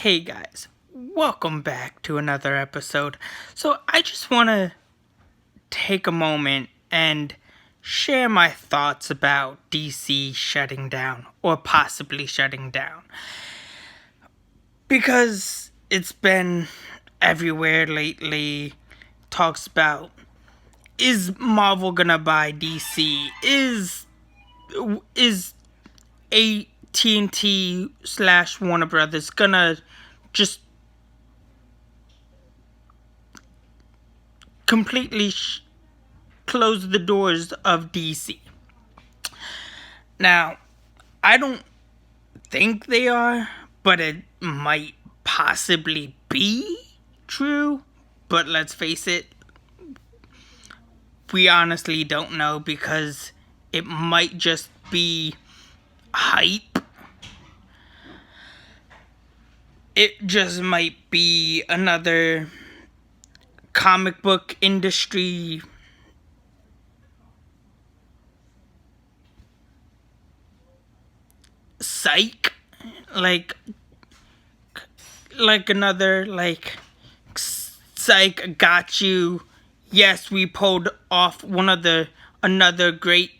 Hey guys, welcome back to another episode. So I just want to take a moment and share my thoughts about DC shutting down or possibly shutting down. Because it's been everywhere lately. Talks about, is Marvel gonna buy DC? Is AT&T / Warner Brothers gonna just completely close the doors of DC? Now, I don't think they are, but it might possibly be true. But let's face it, we honestly don't know because it might just be hype. It just might be another comic book industry psych, like another psych got you. Yes, we pulled off another great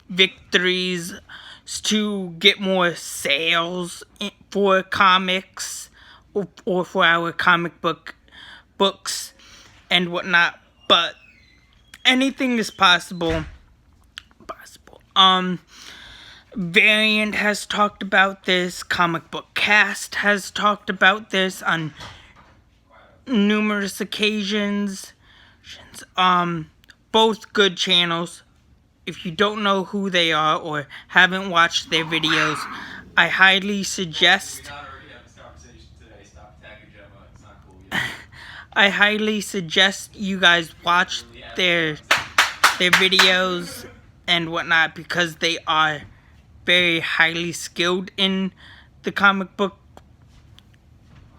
victories to get more sales for comics or for our comic books and whatnot. But anything is possible. Variant has talked about this. Comic Book Cast has talked about this on numerous occasions. Both good channels. If you don't know who they are or haven't watched their videos, I highly suggest you guys watch their videos and whatnot, because they are very highly skilled in the comic book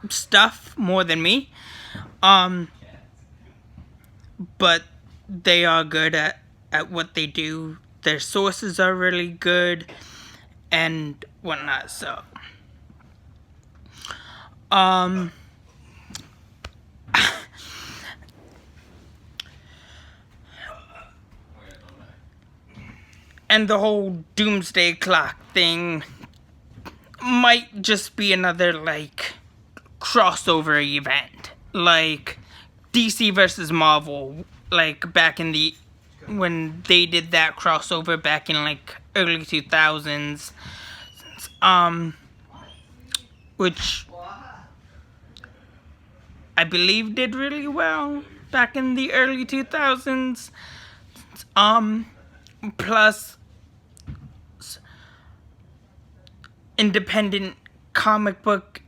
stuff, more than me. But they are good at what they do. Their sources are really good and whatnot. So and the whole Doomsday Clock thing might just be another crossover event, like DC versus Marvel, back in when they did that crossover back in early 2000s, which I believe did really well back in the early 2000s. Plus independent comic book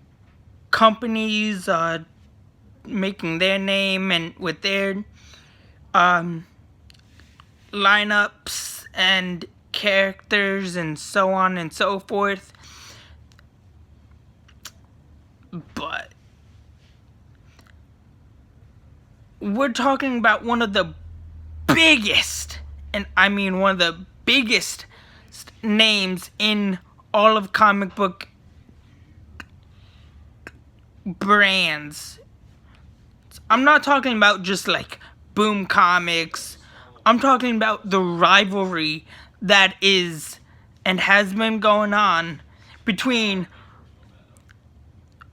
companies are making their name and with their lineups and characters and so on and so forth. But we're talking about one of the biggest, and I mean one of the biggest names in all of comic book brands. I'm not talking about just Boom Comics. I'm talking about the rivalry that is and has been going on between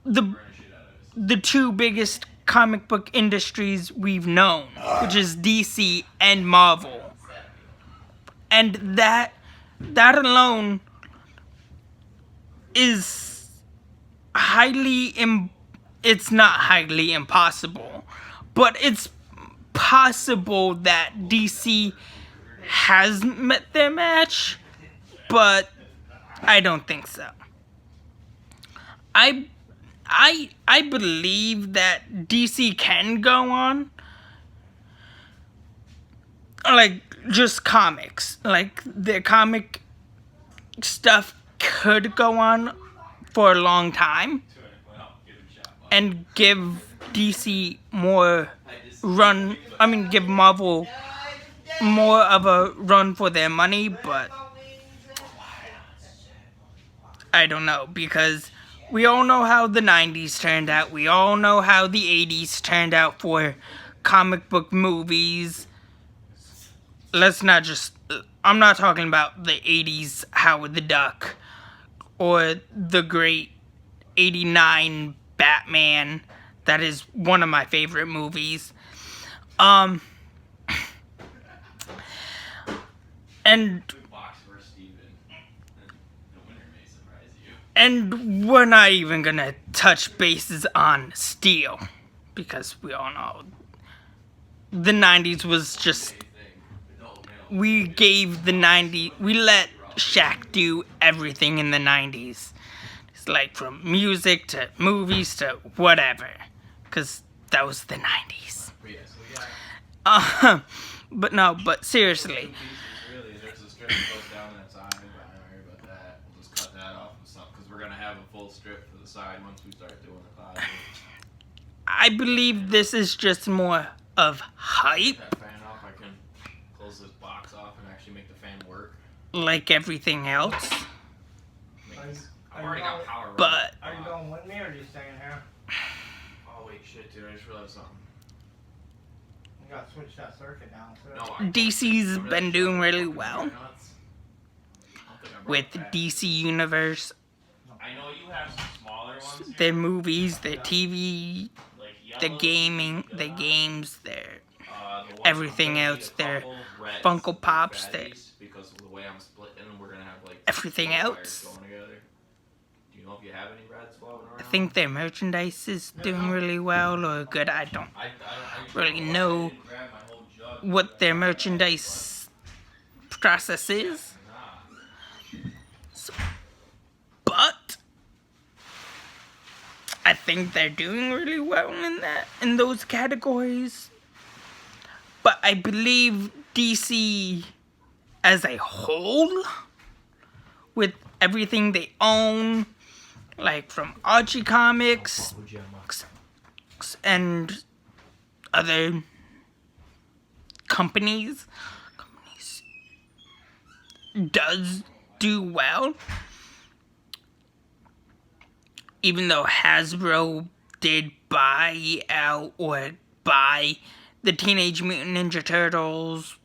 the two biggest comic book industries we've known, which is DC and Marvel. And that alone is it's not highly impossible, but it's possible that DC has met their match, but I don't think so. I believe that DC can go on just comics, their comic stuff could go on for a long time and give DC more run. I mean, give Marvel more of a run for their money, but I don't know, because we all know how the 90s turned out. We all know how the 80s turned out for comic book movies. Let's not just... I'm not talking about the 80s Howard the Duck or the great 89 Batman. That is one of my favorite movies. And we're not even gonna touch bases on Steel, because we all know the 90s was just... We let Shaq do everything in the 90s. It's like from music to movies to whatever, because that was the 90s. But seriously. There's a strip that goes down that side, but I don't worry about that. We'll just cut that off and stuff, because we're going to have a full strip for the side once we start doing the closet. I believe this is just more of hype. That fan off, I can close this box off and actually make the fan work. Like everything else. I've already got power. But... Are you going with me or are you staying here? Oh wait, shit, dude, I just realized something. You gotta switch that circuit down too. No, DC's been doing really well with DC Universe. I know you have some smaller ones. Their movies, their TV, the gaming, the games, their everything else, their Funko Pops, their because of the way I'm splitting, we're gonna have like everything else. Do you know if you have any reds floating around? I think their merchandise is doing really well or good. I don't really know what their merchandise process is. So, but I think they're doing really well in those categories. But I believe DC as a whole, with everything they own, like from Archie Comics and other companies, does do well. Even though Hasbro did buy out or buy the Teenage Mutant Ninja Turtles,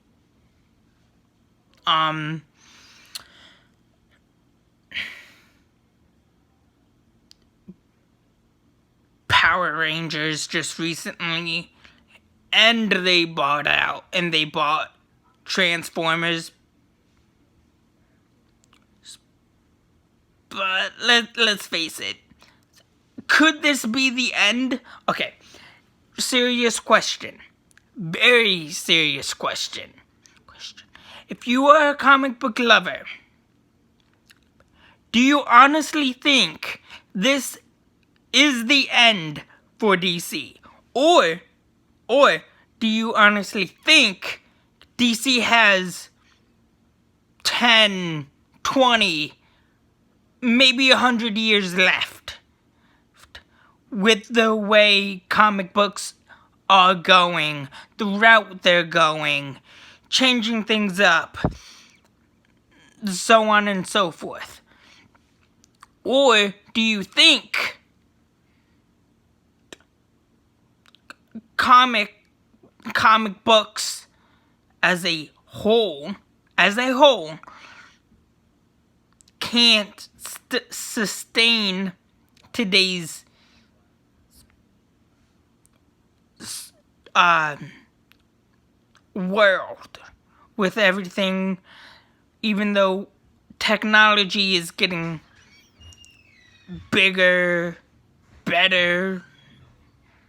Power Rangers just recently, and they bought Transformers. But let's face it, could this be the end? Okay, serious question, very serious question. If you are a comic book lover, do you honestly think this is the end for DC? Or do you honestly think DC has 10, 20, maybe 100 years left with the way comic books are going, the route they're going, changing things up, so on and so forth? Or do you think comic books as a whole can't sustain today's world with everything, even though technology is getting bigger, better,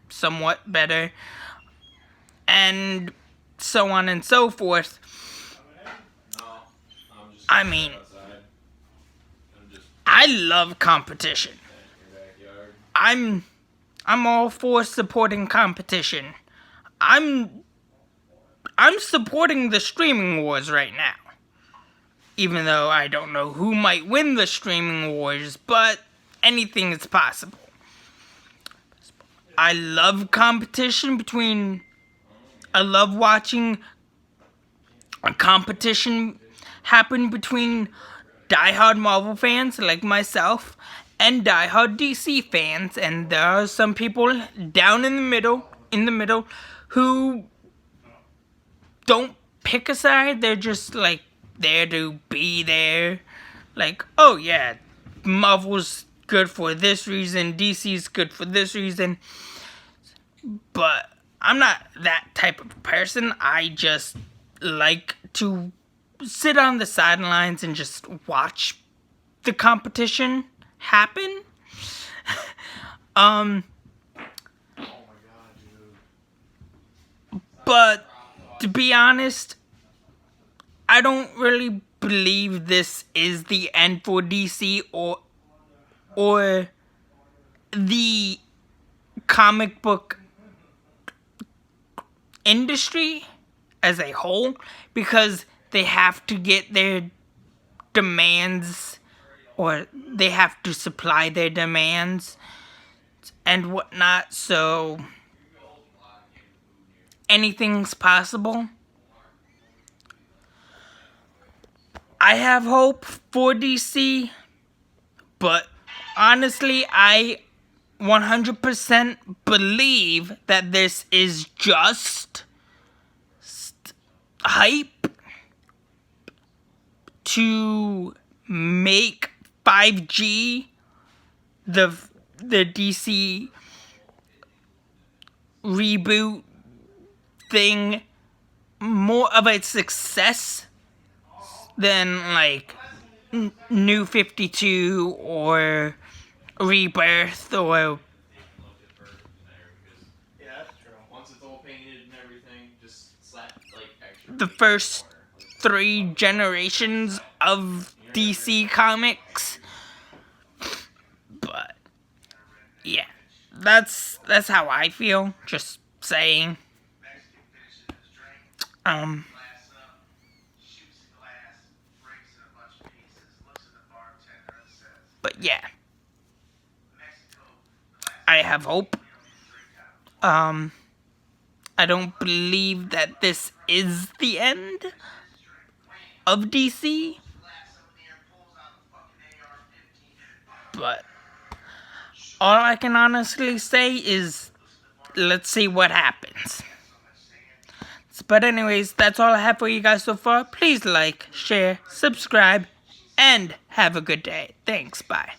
somewhat better, and so on and so forth? I mean, I love competition. I'm all for supporting competition. I'm supporting the streaming wars right now. Even though I don't know who might win the streaming wars, but anything is possible. I love competition I love watching a competition happen between diehard Marvel fans like myself and diehard DC fans, and there are some people down in the middle, who don't pick a side. They're just like there to be there. Like, oh yeah, Marvel's good for this reason, DC's good for this reason. But I'm not that type of person. I just like to sit on the sidelines and just watch the competition happen. Oh my god, dude. But to be honest, I don't really believe this is the end for DC or the comic book industry as a whole, because they have to get their demands, or they have to supply their demands and whatnot, so anything's possible. I have hope for DC, but honestly, I 100% believe that this is just hype to make 5G, the DC reboot thing, more of a success than like New 52 or Rebirth or Yeah, that's true. Once it's all painted and everything, just slap like extra. the first 3 generations of DC Comics. But yeah, that's how I feel. Just saying. But yeah, I have hope. I don't believe that this is the end of DC, but all I can honestly say is let's see what happens. But anyways, that's all I have for you guys so far. Please like, share, subscribe, and have a good day. Thanks, bye.